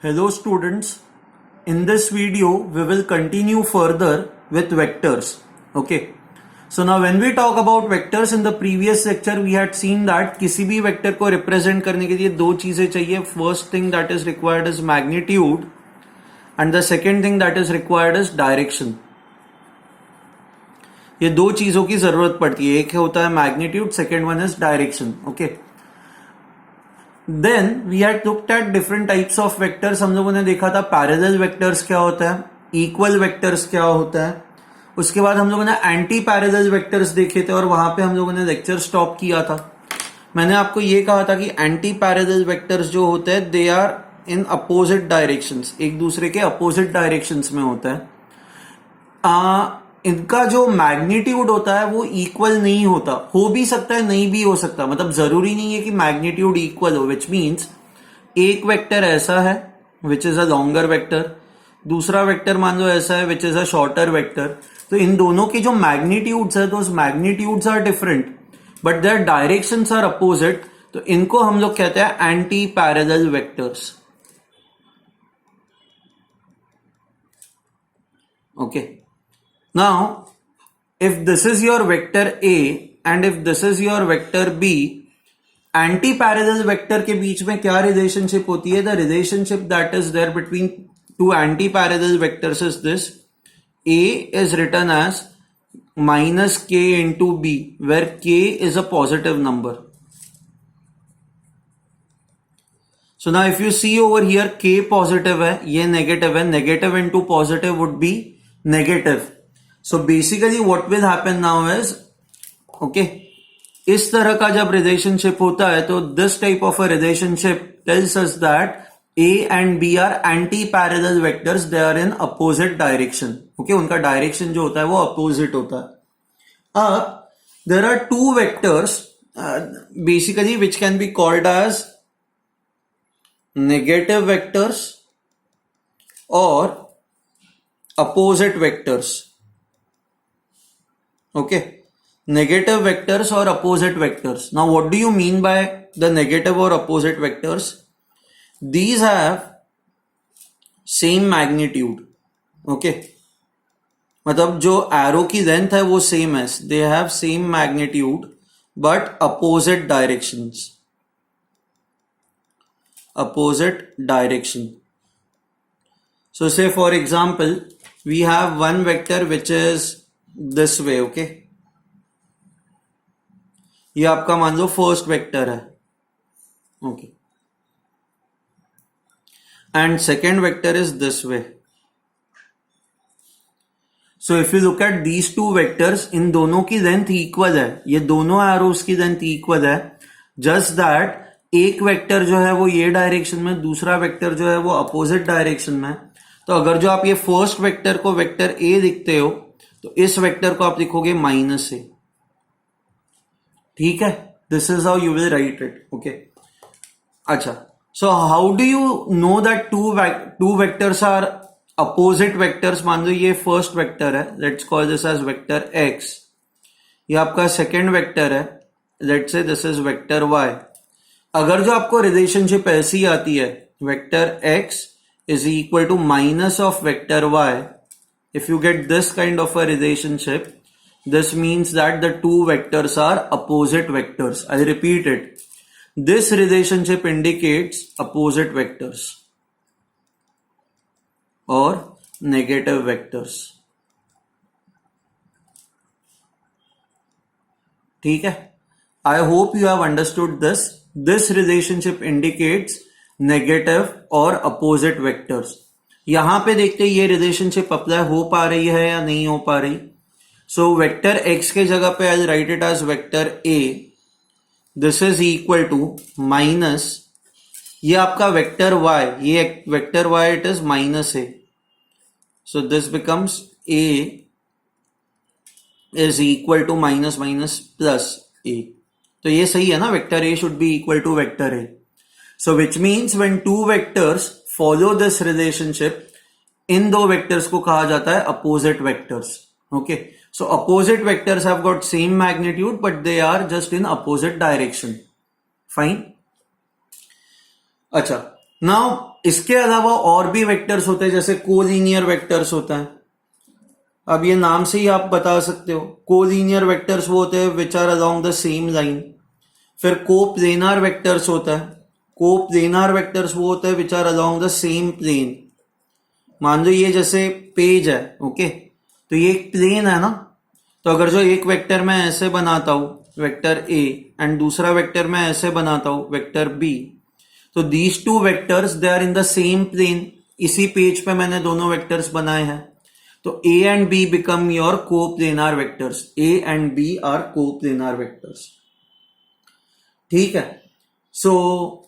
Hello students, in this video we will continue further with vectors. Okay, so now when we talk about vectors in the previous lecture we had seen that किसी भी vector को represent करने के लिए दो चीजें चाहिए. First thing that is required is magnitude and the second thing that is required is direction. ये दो चीजों की जरूरत पड़ती है, एक होता है magnitude, second one is direction. Okay. Then we had looked at different types of vectors. हम लोगों ने देखा था पैरेलल वेक्टर्स क्या होता है, इक्वल वेक्टर्स क्या होता है. उसके बाद हम लोगों ने एंटी पैरेलल वेक्टर्स देखे थे और वहां पे हम लोगों ने लेक्चर स्टॉप किया था. मैंने आपको ये कहा था कि एंटी पैरेलल वेक्टर्स जो होते हैं they are in opposite directions, एक दूसरे के अपोजिट डायरेक्शंस में होता है. इनका जो मैग्नीट्यूड होता है वो इक्वल नहीं होता, हो भी सकता है नहीं भी हो सकता, मतलब जरूरी नहीं है कि मैग्नीट्यूड इक्वल हो. विच मीन्स एक वेक्टर ऐसा है which is a longer vector, दूसरा वेक्टर मान लो ऐसा है which is a shorter vector. तो इन दोनों के जो मैग्नीट्यूड्स है those magnitudes are different but their directions are opposite. तो इनको हम लोग कहते हैं anti parallel vectors. Okay. Now, if this is your vector A and if this is your vector B, anti-parallel vector के बीच में क्या relationship होती है? The relationship that is there between two anti-parallel vectors is this. A is written as minus K into B, where K is a positive number. So now if you see over here, K positive है, ये negative है, negative into positive would be negative. So basically what will happen now is, okay, इस तरह का जब relationship होता है तो this type of a relationship tells us that A and B are anti-parallel vectors, they are in opposite direction. Okay, उनका direction जो होता है वो opposite होता है. There are two vectors basically which can be called as negative vectors or opposite vectors. Okay, negative vectors or opposite vectors. Now what do you mean by the negative or opposite vectors? These have same magnitude. Okay, मतलब जो arrow की length है वो same है, they have same magnitude but opposite directions. Opposite direction. So say for example we have one vector which is this way. Okay, ये आपका मान लो फर्स्ट वेक्टर है. Okay, and second vector is this way. So if you look at these two vectors, इन दोनों की length equal है, ये दोनों एरोस की लेंथ इक्वल है. जस्ट दैट एक वेक्टर जो है वो ये डायरेक्शन में, दूसरा वेक्टर जो है वो अपोजिट डायरेक्शन में. तो अगर जो आप ये फर्स्ट वेक्टर को वेक्टर ए लिखते हो तो इस वेक्टर को आप लिखोगे माइनस ए. ठीक है, this is how you will write it. Okay, अच्छा, so how do you know that two vectors are opposite vectors? मान लो ये फर्स्ट वेक्टर है, let's call this as vector X. ये आपका सेकेंड वेक्टर है, let's say this is vector Y. अगर जो आपको रिलेशनशिप ऐसी आती है, vector X is equal to minus of vector Y, if you get this kind of a relationship, this means that the two vectors are opposite vectors. I'll repeat it. This relationship indicates opposite vectors or negative vectors. ठीक है? I hope you have understood this. This relationship indicates negative or opposite vectors. यहां पे देखते ये relationship apply हो पा रही है या नहीं हो पा रही. सो वेक्टर एक्स के जगह पे I write it as vector A. This is equal to minus, ये आपका वेक्टर वाई, ये vector Y it is minus A. So this becomes A is equal to minus minus plus A. तो ये सही है ना, vector A should be equal to vector A. So which means when two vectors follow this relationship, इन दो vectors को कहा जाता है opposite vectors. Okay, so opposite vectors have got same magnitude but they are just in opposite direction. Fine. अच्छा, now इसके अलावा और भी वेक्टर्स होते हैं, जैसे कोलिनियर वेक्टर्स होता है। अब ये नाम से ही आप बता सकते हो, कोलिनियर वेक्टर्स वो होते हैं which are along the same line. फिर कोप्लेनार वेक्टर्स होता है, कोप्लेनार वेक्टर्स वो होते हैं which are along the same plane. मान लो ये जैसे पेज है, ओके, तो ये एक प्लेन है ना, तो अगर जो एक वेक्टर मैं ऐसे बनाता हूं वेक्टर ए एंड दूसरा वेक्टर मैं ऐसे बनाता हूं वेक्टर बी, तो these two vectors they are in the same plane. इसी पेज पे मैंने दोनों वेक्टर्स बनाए हैं, तो A and B become your coplanar vectors. A and B are coplanar vectors, ठीक है। सो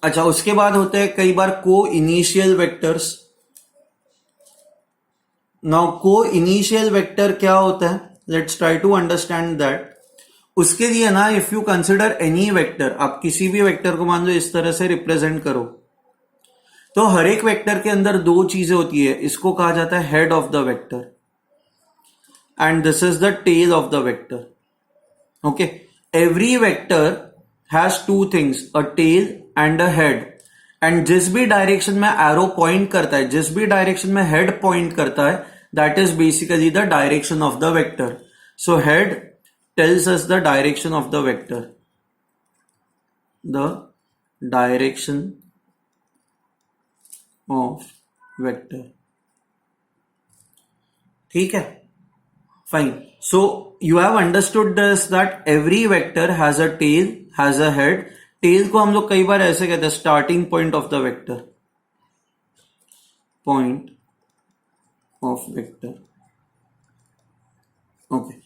अच्छा, उसके बाद होते हैं कई बार coinitial vectors. Now coinitial vector क्या होता है, let's try to understand that. उसके लिए ना, if you consider any vector, आप किसी भी वेक्टर को मान लो इस तरह से रिप्रेजेंट करो, तो हर एक वेक्टर के अंदर दो चीजें होती है। इसको कहा जाता है head of the vector and this is the tail of the vector, okay. Every vector has two things, a tail and a head, and जिस भी डायरेक्शन में एरो पॉइंट करता है, जिस भी डायरेक्शन में हेड पॉइंट करता है, that is basically the direction of the vector. So head tells us the direction of the vector, the direction of vector, ठीक है, fine. So you have understood this that every vector has a tail, has a head. tail को हम लोग कई बार ऐसे कहते हैं starting point of the vector, point of vector, okay.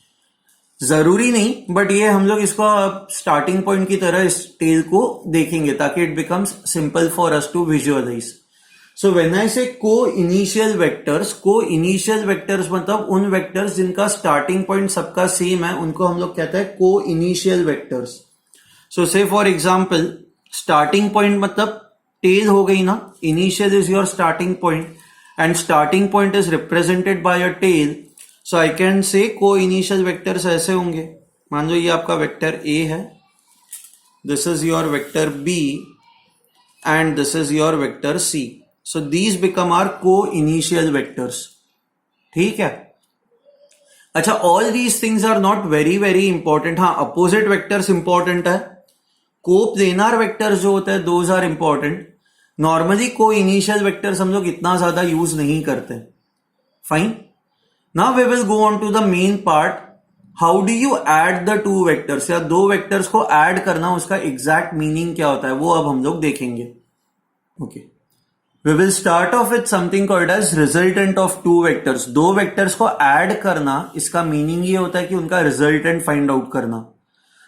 जरूरी नहीं, बट ये हम लोग इसको स्टार्टिंग पॉइंट की तरह इस टेल को देखेंगे ताकि it becomes simple for us to visualise. So when I say को initial vectors, coinitial vectors मतलब उन वेक्टर्स जिनका स्टार्टिंग पॉइंट सबका सेम है, उनको हम लोग कहते हैं को initial vectors. So say for example, starting point मतलब टेल हो गई ना, initial is your starting point and starting point is represented by a tail. So I can say को इनिशियल वेक्टर्स ऐसे होंगे, मान लो ये आपका वेक्टर ए है, this is your vector B and this is your vector C. So these become are coinitial vectors, ठीक है। अच्छा, all these things are not very very important. हाँ, अपोजिट वेक्टर्स इंपॉर्टेंट है, coplanar vectors जो होता है those are important. Normally coinitial vectors हम लोग इतना ज्यादा यूज नहीं करते, fine. Now we will go on to the main part. How do you add the two vectors? या दो वेक्टर्स को ऐड करना, उसका एग्जैक्ट मीनिंग क्या होता है वो अब हम लोग देखेंगे, okay. We will start off with something called as resultant of two vectors. दो वेक्टर्स को ऐड करना, इसका मीनिंग ये होता है कि उनका रिजल्टेंट फाइंड आउट करना।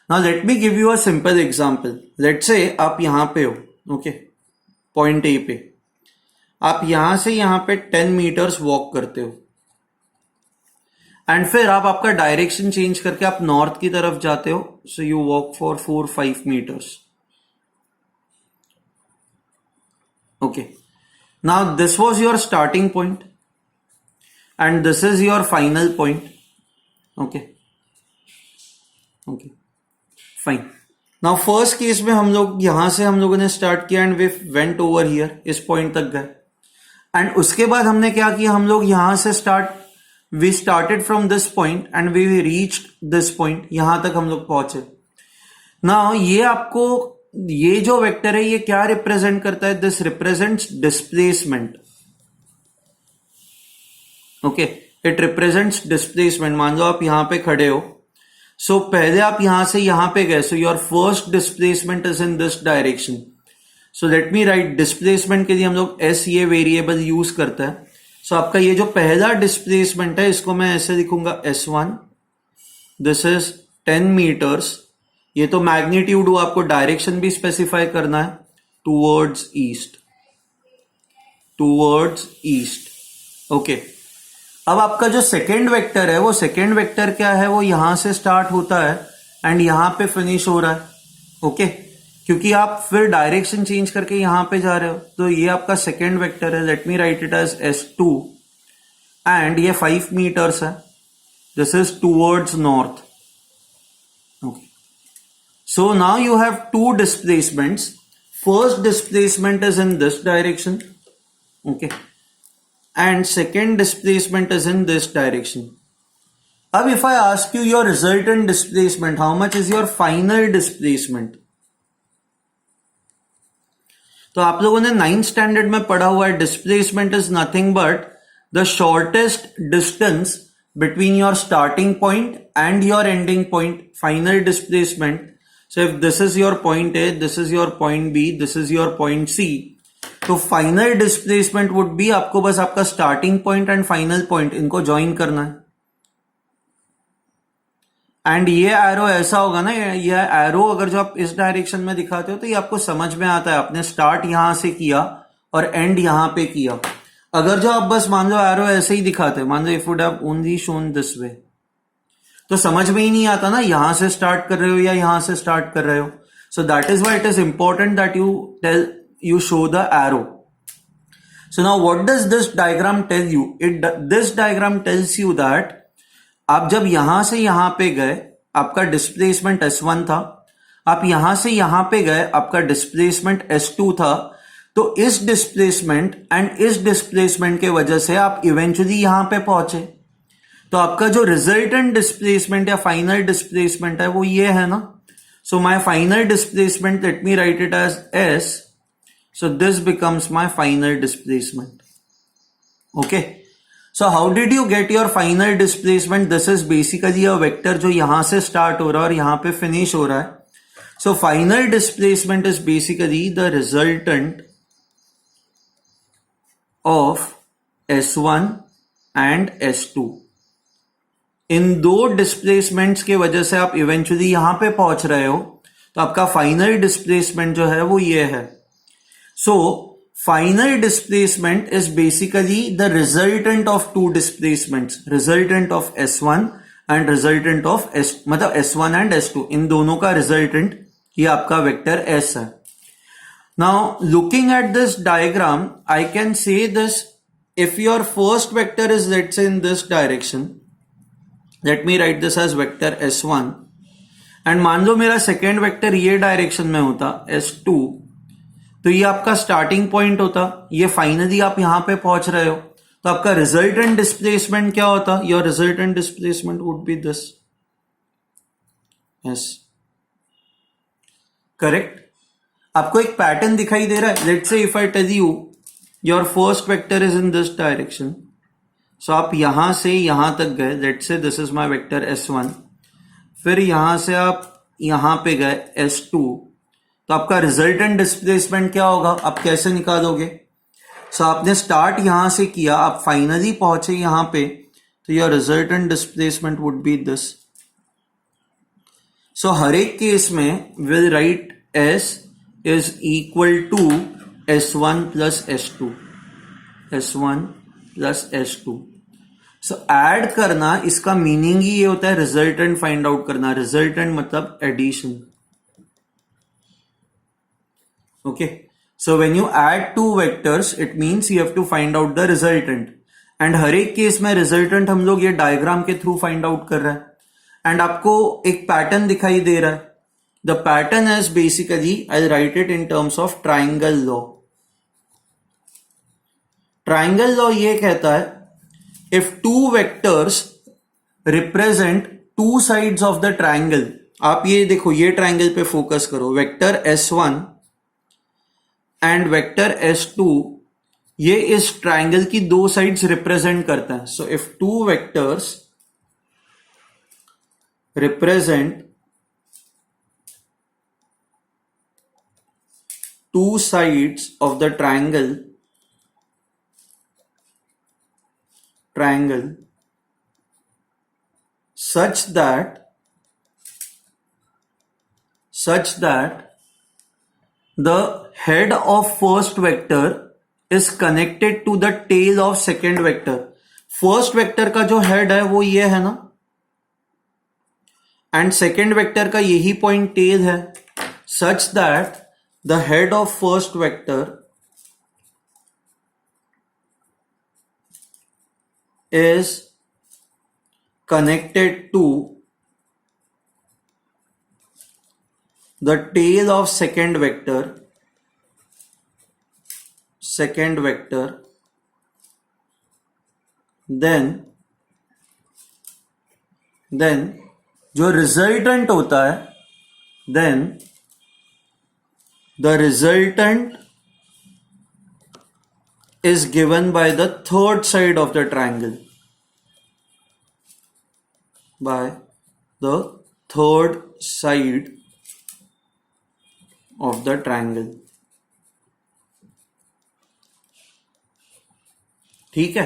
Now let me give you a simple example. Let's say आप यहां पे हो, ओके, पॉइंट ए पे, आप यहां से यहां पे 10 मीटर्स वॉक करते हो एंड फिर आप आपका डायरेक्शन चेंज करके आप नॉर्थ की तरफ जाते हो। So you walk for 4-5 metres, ओके। Now this was your starting point and this is your final point, okay okay, fine. Now first case में हम लोग यहां से हम लोगों ने स्टार्ट किया and we went over here, इस पॉइंट तक गए एंड उसके बाद हमने क्या किया, हम लोग यहां से we started from this point and we reached this point, यहां तक हम लोग पहुंचे। नाउ ये आपको, ये जो वेक्टर है ये क्या रिप्रेजेंट करता है, this represents displacement, okay, it represents displacement. मान लो आप यहां पे खड़े हो, सो पहले आप यहां से यहां पे गए, so your first displacement is in this direction. So let me right, displacement के लिए हम लोग एस ये वेरिएबल यूज करता है। सो आपका ये जो पहला डिस्प्लेसमेंट है इसको मैं ऐसे लिखूंगा S1, दिस इज 10 मीटर्स। ये तो मैग्नीट्यूड हुआ, आपको डायरेक्शन भी स्पेसिफाई करना है, towards east, towards east, okay. अब आपका जो सेकेंड वेक्टर है, वो सेकेंड वेक्टर क्या है, वो यहां से स्टार्ट होता है एंड यहां पे फिनिश हो रहा है, ओके, क्योंकि आप फिर डायरेक्शन चेंज करके यहां पे जा रहे हो। तो ये आपका सेकेंड वेक्टर है, let me write it as S2 and ये 5 मीटर्स है, this is towards north, okay. So now you have two displacements. first displacement is in this direction, okay, and second displacement is in this direction. अब if I ask you your resultant displacement, how much is your final displacement? तो आप लोगों ने 9th standard में पढ़ा हुआ है, displacement is nothing but the shortest distance between your starting point and your ending point, final displacement. So if this is your point A, this is your point B, this is your point C, तो final displacement would be आपको बस आपका starting point and final point इनको join करना है. And ये arrow ऐसा होगा ना, ये एरो अगर जो आप इस डायरेक्शन में दिखाते हो तो ये आपको समझ में आता है, आपने स्टार्ट यहां से किया और एंड यहां पे किया. अगर जो आप बस मान लो एरो ऐसे ही दिखाते, मान लो if would have only shown this way, तो समझ में ही नहीं आता ना यहां से स्टार्ट कर रहे हो या यहां से स्टार्ट कर रहे हो. So that is why it is important that you show the arrow. So now what does this diagram tell you? This diagram tells you that आप जब यहां से यहां पे गए आपका डिस्प्लेसमेंट S1 था, आप यहां से यहां पे गए आपका डिस्प्लेसमेंट S2 था. तो इस डिस्प्लेसमेंट एंड इस डिस्प्लेसमेंट के वजह से आप इवेंचुअली यहां पे पहुंचे. तो आपका जो रिजल्टेंट डिस्प्लेसमेंट या फाइनल डिस्प्लेसमेंट है वो ये है ना. So my final displacement, let me write it as S. So this becomes my final displacement. Okay, so how did you get your final displacement? This is basically a vector जो यहां से start हो रहा है और यहां पे finish हो रहा है. So final displacement is basically the resultant of S1 and S2. इन दो डिस्प्लेसमेंट्स के वजह से आप इवेंचुअली यहां पे पहुंच रहे हो, तो आपका फाइनल डिस्प्लेसमेंट जो है वो ये है. सो final displacement is basically the resultant of two displacements, resultant of S1 and resultant of S, मतलब S1 and S2, इन दोनों का resultant ये आपका वेक्टर S है. Now looking at this diagram, I can say this: if your first vector is, let's say, in this direction, let me write this as vector S1, and मान लो मेरा second vector ये direction में होता S2, तो ये आपका starting point होता, ये फाइनली आप यहां पे पहुंच रहे हो, तो आपका रिजल्टेंट डिस्प्लेसमेंट क्या होता? Your resultant displacement would be this S. Correct? आपको एक पैटर्न दिखाई दे रहा है. Let's say if I tell you your first vector is in this direction, so आप यहां से यहां तक गए, let's say this is my vector S1, फिर यहां से आप यहां पे गए S2, तो आपका रिजल्टेंट डिस्प्लेसमेंट क्या होगा? आप कैसे निकालोगे? सो आपने स्टार्ट यहां से किया, आप फाइनली पहुंचे यहां पे, तो your resultant displacement would be this. So हर एक केस में will write S is equal to S1 plus S2, S1 plus S2. So add करना, इसका मीनिंग ही ये होता है रिजल्टेंट फाइंड आउट करना. रिजल्टेंट मतलब addition. Okay, so when you add two vectors, it means you have to find out the resultant. And हर एक case में रिजल्टेंट हम लोग ये डायग्राम के थ्रू फाइंड आउट कर रहे हैं. एंड आपको एक पैटर्न दिखाई दे रहा है. The pattern is basically, I write it in terms of triangle law. Triangle law ये कहता है, if two vectors represent two sides of the triangle. आप ये देखो, ये ट्राइंगल पे फोकस करो. Vector S1 and vector S2, ये इस ट्राइंगल की दो साइड्स रिप्रेजेंट करता है. So if two vectors represent two sides of the triangle such that the head of first vector is connected to the tail of second vector. First vector का जो head है वो ये है ना, एंड सेकेंड वेक्टर का यही point tail है. Such that the head of first vector is connected to the tail of second vector second vector, then जो रिजल्टेंट होता है, then the resultant is given by the third side of the triangle, by the third side of the triangle. ठीक है,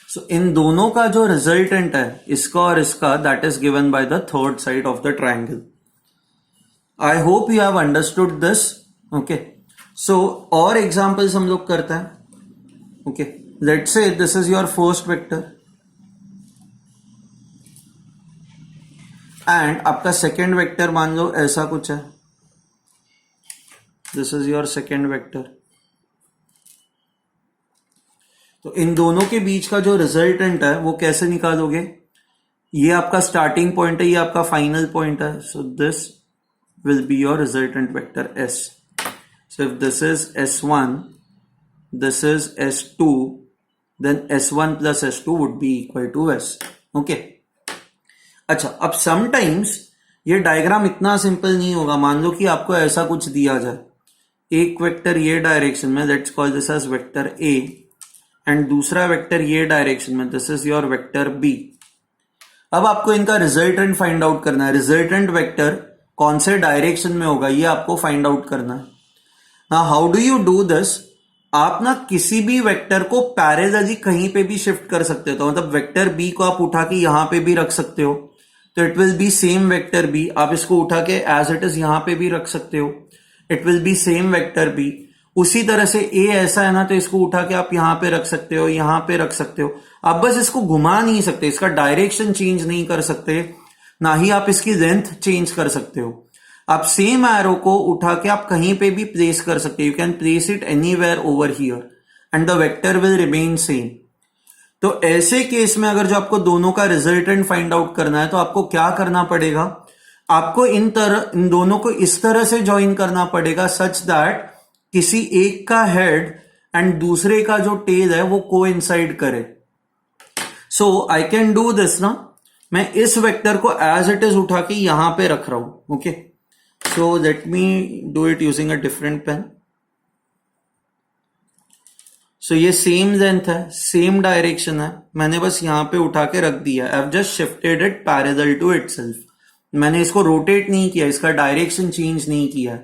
सो इन दोनों का जो resultant है, इसका और इसका, that is given by the third side of the triangle. I hope you have understood this. Okay, so और एग्जांपल्स हम लोग करते हैं. Okay, let's say this is your first vector and आपका second vector मान लो ऐसा कुछ है. This is your second vector. तो इन दोनों के बीच का जो रिजल्टेंट है वो कैसे निकालोगे? ये आपका स्टार्टिंग पॉइंट है, ये आपका फाइनल पॉइंट है. सो this will be your resultant vector S. So if this is S1, this is S2, then S1 plus S2 would be equal to S. Okay. अच्छा, अब समटाइम्स ये डायग्राम इतना simple नहीं होगा. मान लो कि आपको ऐसा कुछ दिया जाए, एक वेक्टर ये डायरेक्शन में, let's call this as vector A, and दूसरा वेक्टर ये डायरेक्शन में, this is your vector B. अब आपको इनका रिजल्टेंट फाइंड आउट करना है. रिजल्टेंट वेक्टर कौन से डायरेक्शन में होगा ये आपको फाइंड आउट करना है. Now how do you do this? आप ना किसी भी वेक्टर को पैरेलली कहीं पे भी शिफ्ट कर सकते हो. तो मतलब वेक्टर बी को आप उठा के यहां पे भी रख सकते हो, तो it will be same vector B. आप इसको उठा के एज इट इज यहां पे भी रख सकते हो, it will be same vector B. उसी तरह से ए ऐसा है ना, तो इसको उठा के आप यहां पे रख सकते हो, यहां पे रख सकते हो. आप बस इसको घुमा नहीं सकते, इसका डायरेक्शन चेंज नहीं कर सकते, ना ही आप इसकी लेंथ चेंज कर सकते हो. आप सेम एरो को उठा के आप कहीं पे भी प्लेस कर सकते हो. You can place it anywhere over here and the vector will remain same. तो ऐसे केस में अगर जो आपको दोनों का रिजल्टेंट फाइंड आउट करना है, तो आपको क्या करना पड़ेगा? आपको इन दोनों को इस तरह से ज्वाइन करना पड़ेगा सच दैट किसी एक का हेड एंड दूसरे का जो टेल है वो कोइंसाइड करे. सो आई कैन डू दिस ना. मैं इस वेक्टर को एज इट इज उठा के यहां पे रख रहा हूं. Okay, so let me do it using a different pen. So ये सेम लेंथ है, सेम डायरेक्शन है, मैंने बस यहां पे उठा के रख दिया. I have just shifted it parallel to itself. मैंने इसको रोटेट नहीं किया, इसका डायरेक्शन चेंज नहीं किया.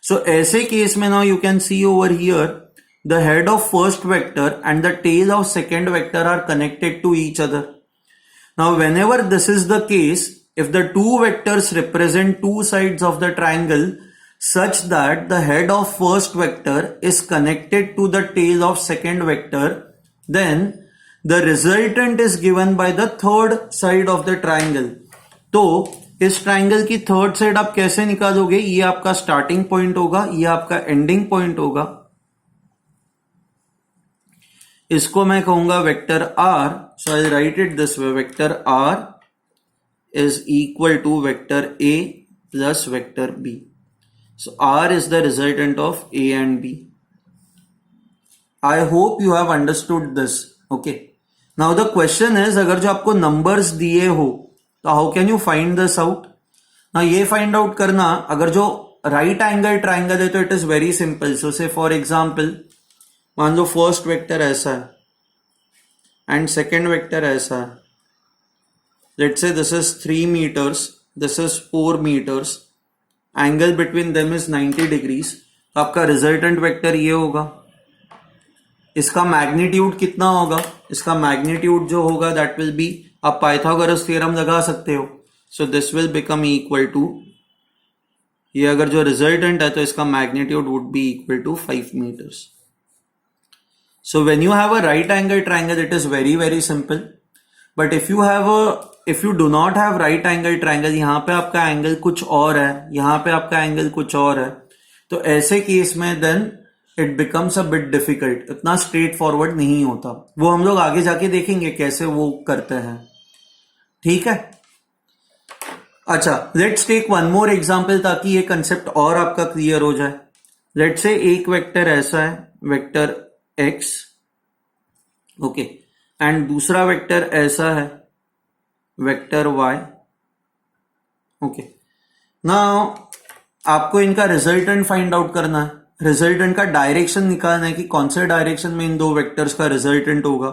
सो ऐसे केस में now you can see over here the head of first vector and the tail of second vector are connected to each other. Now whenever this is the case, if the two vectors represent two sides of the triangle such that the head of first vector is connected to the tail of second vector, then the resultant is given by the third side of the triangle. तो इस triangle की third side आप कैसे निकालोगे? ये आपका starting point होगा, ये आपका एंडिंग पॉइंट होगा. इसको मैं कहूंगा vector R. So I'll write it this way: vector R is equal to vector A plus vector B. So R is the resultant of A and B. I hope you have understood this. Okay. Now the question is, अगर जो आपको numbers दिए हो, तो how can you find this out? Now ये find out करना, अगर जो right angle triangle है तो it is very simple. So say for example, मान लो first vector ऐसा है and second vector ऐसा है. Let's say this is 3 meters, this is 4 meters, angle between them is 90 degrees. तो आपका रिजल्टेंट वेक्टर ये होगा. इसका मैग्नीट्यूड कितना होगा? इसका मैग्नीट्यूड जो होगा दैट विल बी, आप पाइथागोरस थ्योरम लगा सकते हो. So this will become equal to, ये अगर जो रिजल्टेंट है तो इसका magnitude would be equal to 5 meters. So when you have a right angle triangle, it is very very simple. But if you do not have right angle triangle, यहां पे आपका angle कुछ और है, यहां पे आपका एंगल कुछ और है, तो ऐसे केस में then it becomes a bit difficult. इतना स्ट्रेट फॉरवर्ड नहीं होता. वो हम लोग आगे जाके देखेंगे कैसे वो करते हैं. ठीक है. अच्छा, let's take one more example ताकि ये कंसेप्ट और आपका क्लियर हो जाए. लेट्स से एक वेक्टर ऐसा है, वेक्टर एक्स, ओके, एंड दूसरा वेक्टर ऐसा है, वेक्टर वाई, ओके। नाउ आपको इनका रिजल्टेंट फाइंड आउट करना है, रिजल्टेंट का डायरेक्शन निकालना है कि कौन से डायरेक्शन में इन दो वेक्टर्स का रिजल्टेंट होगा।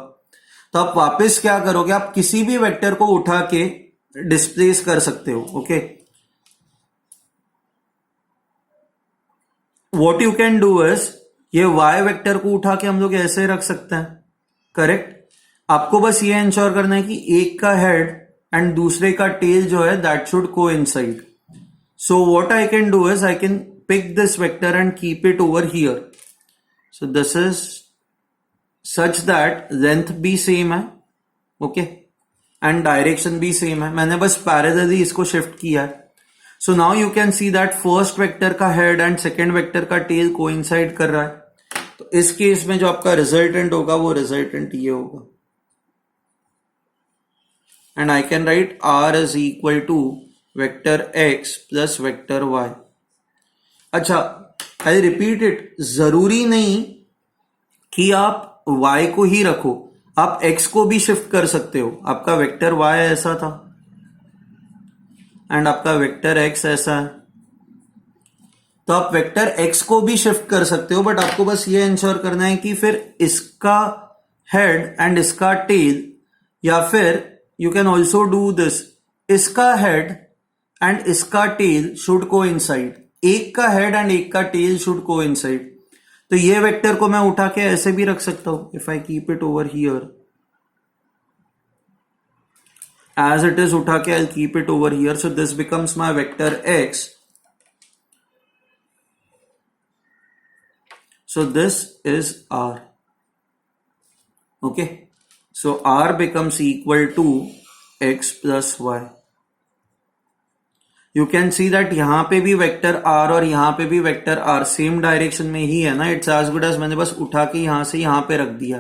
तो आप वापस क्या करोगे, आप किसी भी वेक्टर को उठा के डिस्प्लेस कर सकते हो, okay. What you can do is, ये वाई वेक्टर को उठा के हम लोग ऐसे रख सकते हैं, करेक्ट। आपको बस ये इंश्योर करना है कि एक का हेड एंड दूसरे का टेल जो है that should coincide. So what I can do is I can pick this vector and keep it over here. So this is such that length भी सेम है, ओके, एंड डायरेक्शन भी same है। मैंने बस parallelly इसको shift किया है। सो now you can see that first vector का हेड एंड सेकेंड वेक्टर का टेल कोइंसाइड कर रहा है। तो इस केस में जो आपका रिजल्टेंट होगा वो रिजल्टेंट ये होगा, and I can write r is equal to vector x plus vector y। अच्छा, आई रिपीट इट, जरूरी नहीं कि आप y को ही रखो, आप x को भी शिफ्ट कर सकते हो। आपका वेक्टर y ऐसा था एंड आपका वेक्टर x ऐसा है, तो आप वेक्टर x को भी शिफ्ट कर सकते हो, बट आपको बस ये इंश्योर करना है कि फिर इसका हेड एंड इसका टेल, या फिर you can also do this, इसका हेड एंड इसका टेल शुड कोइंसाइड, एक का हेड एंड एक का टेल शुड कोइंसाइड। तो ये वेक्टर को मैं उठा के ऐसे भी रख सकता हूं, if I keep it over here as it is, उठा के I keep it over here. So this becomes my vector x, so this is r, okay, so r becomes equal to x plus y। You can see that यहां पे भी vector r और यहां पे भी vector r same direction में ही है ना, इट्स एज गुड एज मैंने बस उठा के यहां से यहां पे रख दिया।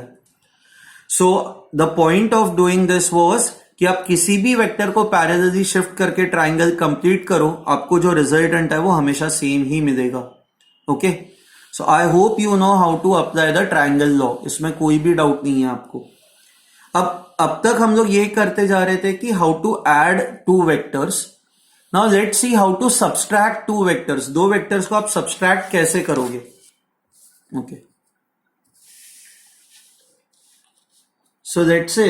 So the point of doing this was कि आप किसी भी वेक्टर को पैरेलली शिफ्ट करके ट्राइंगल कंप्लीट करो, आपको जो रिजल्टेंट है वो हमेशा सेम ही मिलेगा, okay. So I hope you know how to apply the triangle law, इसमें कोई भी डाउट नहीं है आपको। अब तक हम लोग ये करते जा रहे थे कि how to add two vectors. Now let's see how to subtract two vectors. दो वेक्टर्स को आप सब्सट्रैक्ट कैसे करोगे, ओके। सो लेट्स से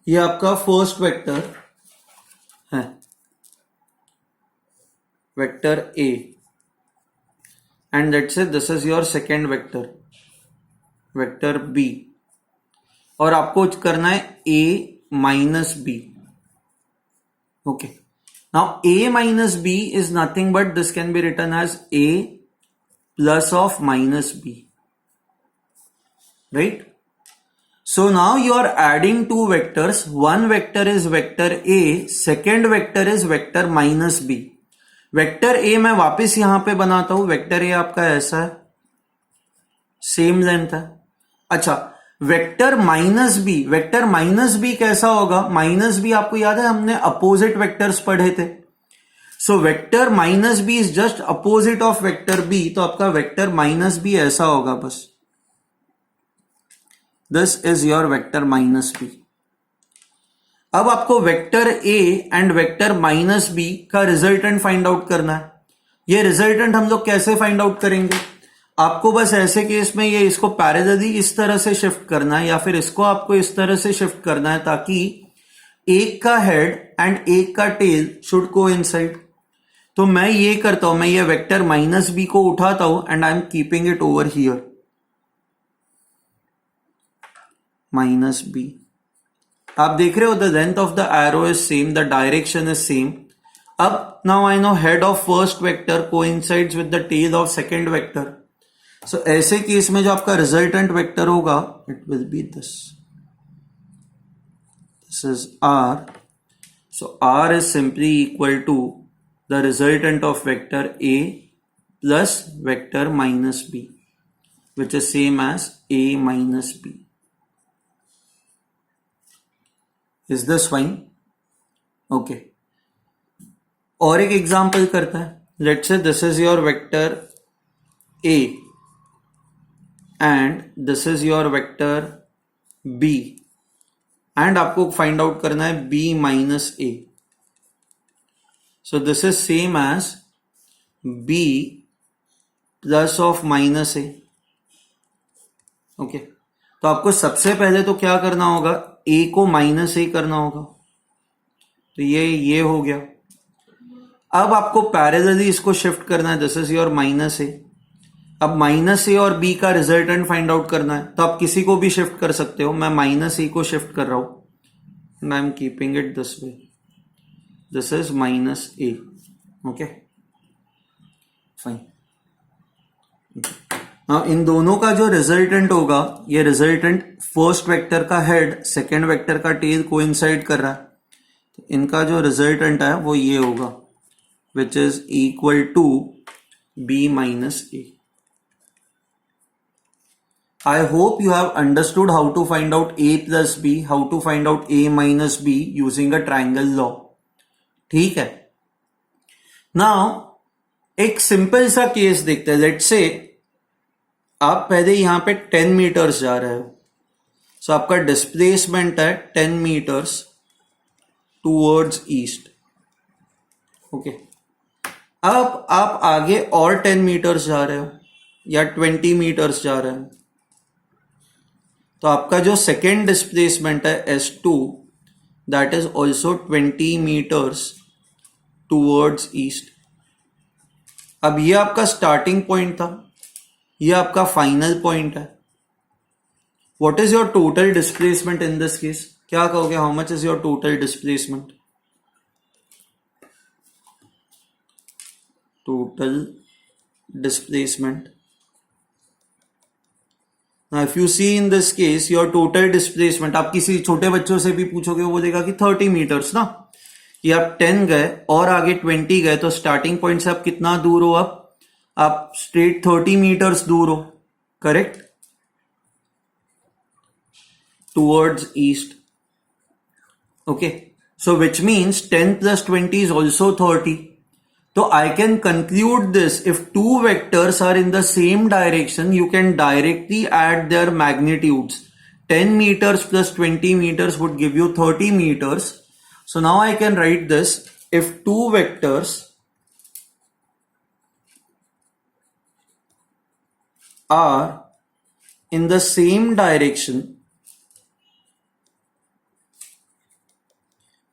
ये आपका फर्स्ट वेक्टर है, vector a, and let's say this is your second vector, vector b, और आपको करना है a minus b, okay. Now a minus b is nothing but this can be written as a plus of minus b, right? So now you are adding two vectors. One vector is vector a, second vector is vector minus b. Vector a मैं वापस यहां पे बनाता हूं, vector a आपका ऐसा है, same length है। अच्छा, वेक्टर माइनस बी कैसा होगा, माइनस बी आपको याद है हमने अपोजिट वेक्टर्स पढ़े थे। So vector minus B is just opposite of vector B, तो आपका वेक्टर माइनस बी ऐसा होगा, बस this is your vector minus B. अब आपको vector A and vector minus B का रिजल्टेंट फाइंड आउट करना है। ये रिजल्टेंट हम लोग कैसे फाइंड आउट करेंगे, आपको बस ऐसे केस में ये इसको पैरेलली इस तरह से शिफ्ट करना है, या फिर इसको आपको इस तरह से शिफ्ट करना है ताकि एक का हेड एंड एक का टेल शुड कोइंसाइड। तो मैं ये करता हूं, मैं ये वेक्टर माइनस बी को उठाता हूं and I am keeping it over here, minus B. आप देख रहे हो the length of the arrow is same, the direction is same. अब now I know head of first vector coincides with the tail of second vector. So ऐसे case में जो आपका resultant vector होगा, it will be this is r। So r is simply equal to the resultant of vector a plus vector minus b, which is same as a minus b। Is this fine, okay. और एक example करता है, let's say this is your vector a and this is your vector B, and आपको find out करना है B minus A. So this is same as B plus of minus A. Okay, तो आपको सबसे पहले तो क्या करना होगा, ए को माइनस ए करना होगा. तो ये हो गया. अब आपको पैरेलली इसको शिफ्ट करना है. दिस इज योर माइनस ए. अब माइनस ए और बी का रिजल्टेंट फाइंड आउट करना है, तो आप किसी को भी शिफ्ट कर सकते हो. मैं माइनस ए को शिफ्ट कर रहा हूं and I am keeping it this way. This is minus A. Okay fine. Now in दोनों का जो रिजल्टेंट होगा, ये रिजल्टेंट फर्स्ट वेक्टर का हेड सेकेंड वेक्टर का टेल कोइंसाइड कर रहा है. तो इनका जो रिजल्टेंट है वो ये होगा, which is equal to B minus A. I hope you have understood how to find out a plus b, how to find out a minus b using a triangle law. ठीक है. Now एक simple सा case देखते हैं. Let's say आप पहले यहां पे 10 मीटर्स जा रहे हो. सो आपका डिस्प्लेसमेंट है 10 मीटर्स टूवर्ड्स ईस्ट. ओके, अब आप आगे और 10 मीटर्स जा रहे हो या 20 मीटर्स जा रहे हो, तो आपका जो सेकेंड डिस्प्लेसमेंट है S2, that is also 20 metres towards east. अब ये आपका स्टार्टिंग पॉइंट था, ये आपका फाइनल पॉइंट है. What is your total displacement in this case? क्या कहोगे, how much is your total displacement? Total displacement. Now, if you see in this case, your total displacement, आप किसी छोटे बच्चों से भी पूछोगे वो बोलेगा कि 30 मीटर्स ना. कि आप 10 गए और आगे 20 गए, तो स्टार्टिंग पॉइंट से आप कितना दूर हो? आप स्ट्रेट 30 मीटर्स दूर हो. Correct, towards east. Okay, so which means 10 plus 20 is also 30. So I can conclude this, if two vectors are in the same direction, you can directly add their magnitudes. 10 meters plus 20 meters would give you 30 meters. So now I can write this, if two vectors are in the same direction,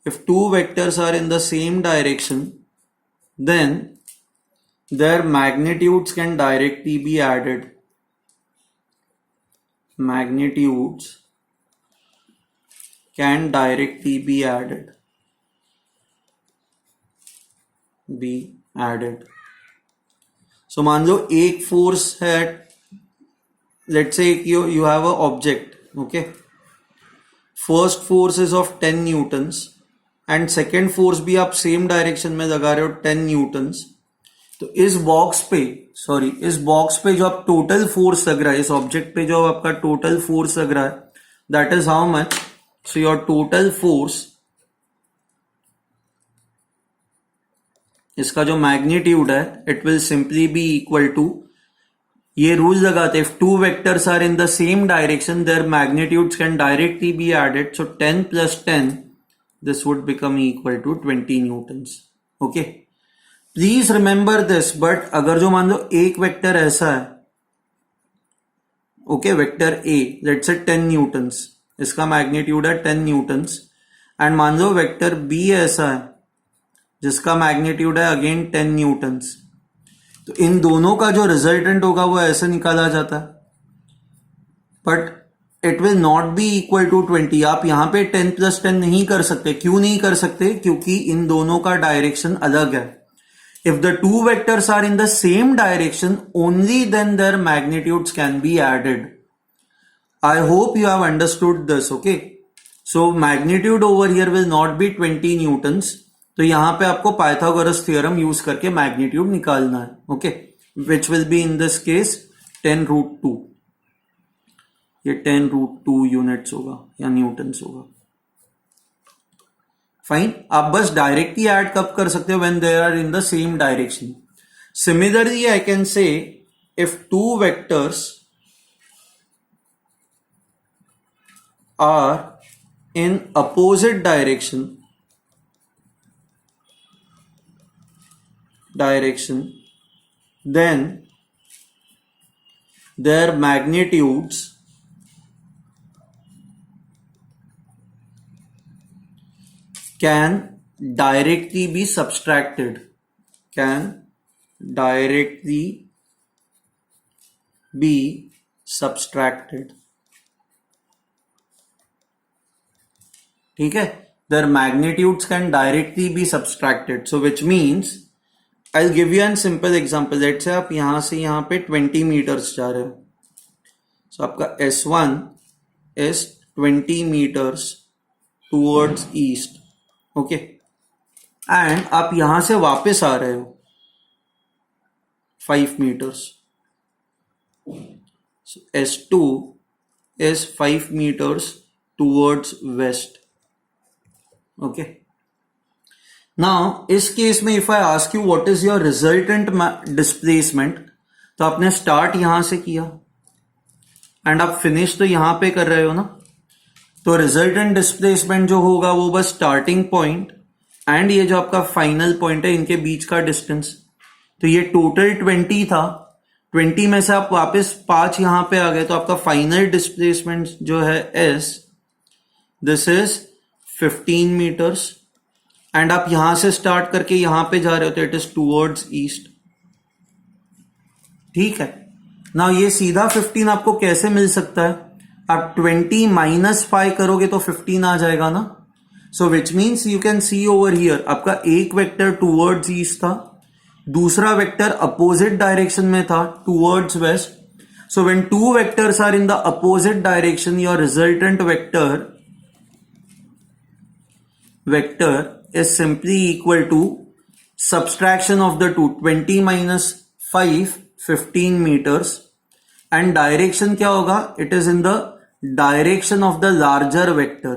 if two vectors are in the same direction, then their magnitudes can directly be added. Magnitudes can directly be added. So मान लो एक force है, let's say you have a object, okay? First force is of 10 newtons. And second force भी आप same direction में लगा रहे हो 10 Newton's. तो इस बॉक्स पे जो आप टोटल फोर्स लग रहा है, इस ऑब्जेक्ट पे जो आपका टोटल फोर्स लग रहा है, that is how much. So your total force, इसका जो मैग्नीट्यूड है, it will simply be equal to, ये रूल लगाते हैं, if two vectors are in the same direction their magnitudes can directly be added. So 10 plus 10, this would become equal to 20 newtons. Okay, please remember this. but अगर जो मान लो एक vector ऐसा है, okay, vector A, let's say 10 Newton's, इसका magnitude है 10 Newton's. And मान लो vector B ऐसा है जिसका मैग्नीट्यूड है अगेन 10 न्यूटन्स. तो इन दोनों का जो रिजल्टेंट होगा वो ऐसे निकाला जाता है, but it will not be equal to 20. आप यहां पे 10 plus 10 नहीं कर सकते. क्यों नहीं कर सकते? क्योंकि इन दोनों का डायरेक्शन अलग है. If the two vectors are in the same direction, only then their magnitudes can be added. I hope you have understood this. Okay, so magnitude over here will not be 20 newtons. तो यहां पे आपको Pythagoras theorem use करके magnitude निकालना है. ओके, which will be in this case 10√2. ये 10√2 units होगा या न्यूटन्स होगा. फाइन, आप बस डायरेक्टली ऐड कब कर सकते हो? When they are in the same direction. Similarly I can say, if two vectors are in opposite direction, then their magnitudes can directly be subtracted. ठीक है, their magnitudes can directly be subtracted. So which means I'll give you a simple example. Let's say आप यहां से यहां पे 20 meters जा रहे हो. So आपका S1 is 20 meters towards east. Okay. And आप यहां से वापस आ रहे हो 5 meters. So S2 is 5 meters towards west. Okay. Now, इस केस में if I ask you what is your resultant displacement, तो आपने start यहां से किया and आप finish तो यहां पे कर रहे हो ना, तो resultant displacement जो होगा वो बस starting point and ये जो आपका final point है इनके बीच का distance. तो ये total 20 था, 20 में से आप वापस 5 यहां पे आ गए, तो आपका final displacement जो है this is 15 meters. एंड आप यहां से स्टार्ट करके यहां पे जा रहे हो तो इट इज टूवर्ड्स ईस्ट. ठीक है ना, ये सीधा 15 आपको कैसे मिल सकता है? आप 20 माइनस 5 करोगे तो 15 आ जाएगा ना. So which means you can see over here आपका एक वेक्टर टूवर्ड्स ईस्ट था, दूसरा वेक्टर अपोजिट डायरेक्शन में था towards west. So when two vectors are in the opposite direction your resultant vector is simply equal to subtraction of the two. 20 minus 5 15 meters and direction क्या होगा? It is in the direction of the larger vector.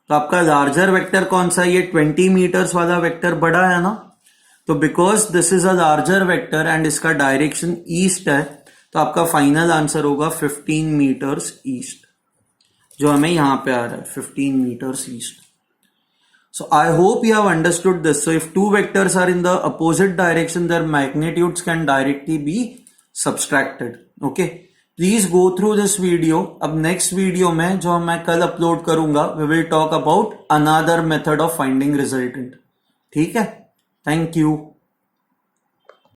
तो आपका larger vector कौन सा है? ये 20 meters वाला vector बड़ा है ना, तो because this is a larger vector and इसका direction east है तो आपका final answer होगा 15 meters east, जो हमें यहां पे आ रहा है 15 meters east. So I hope you have understood this. So if two vectors are in the opposite direction, their magnitudes can directly be subtracted. Okay. Please go through this video. अब next video में जो मैं कल upload करूंगा, we will talk about another method of finding resultant. ठीक है? Thank you.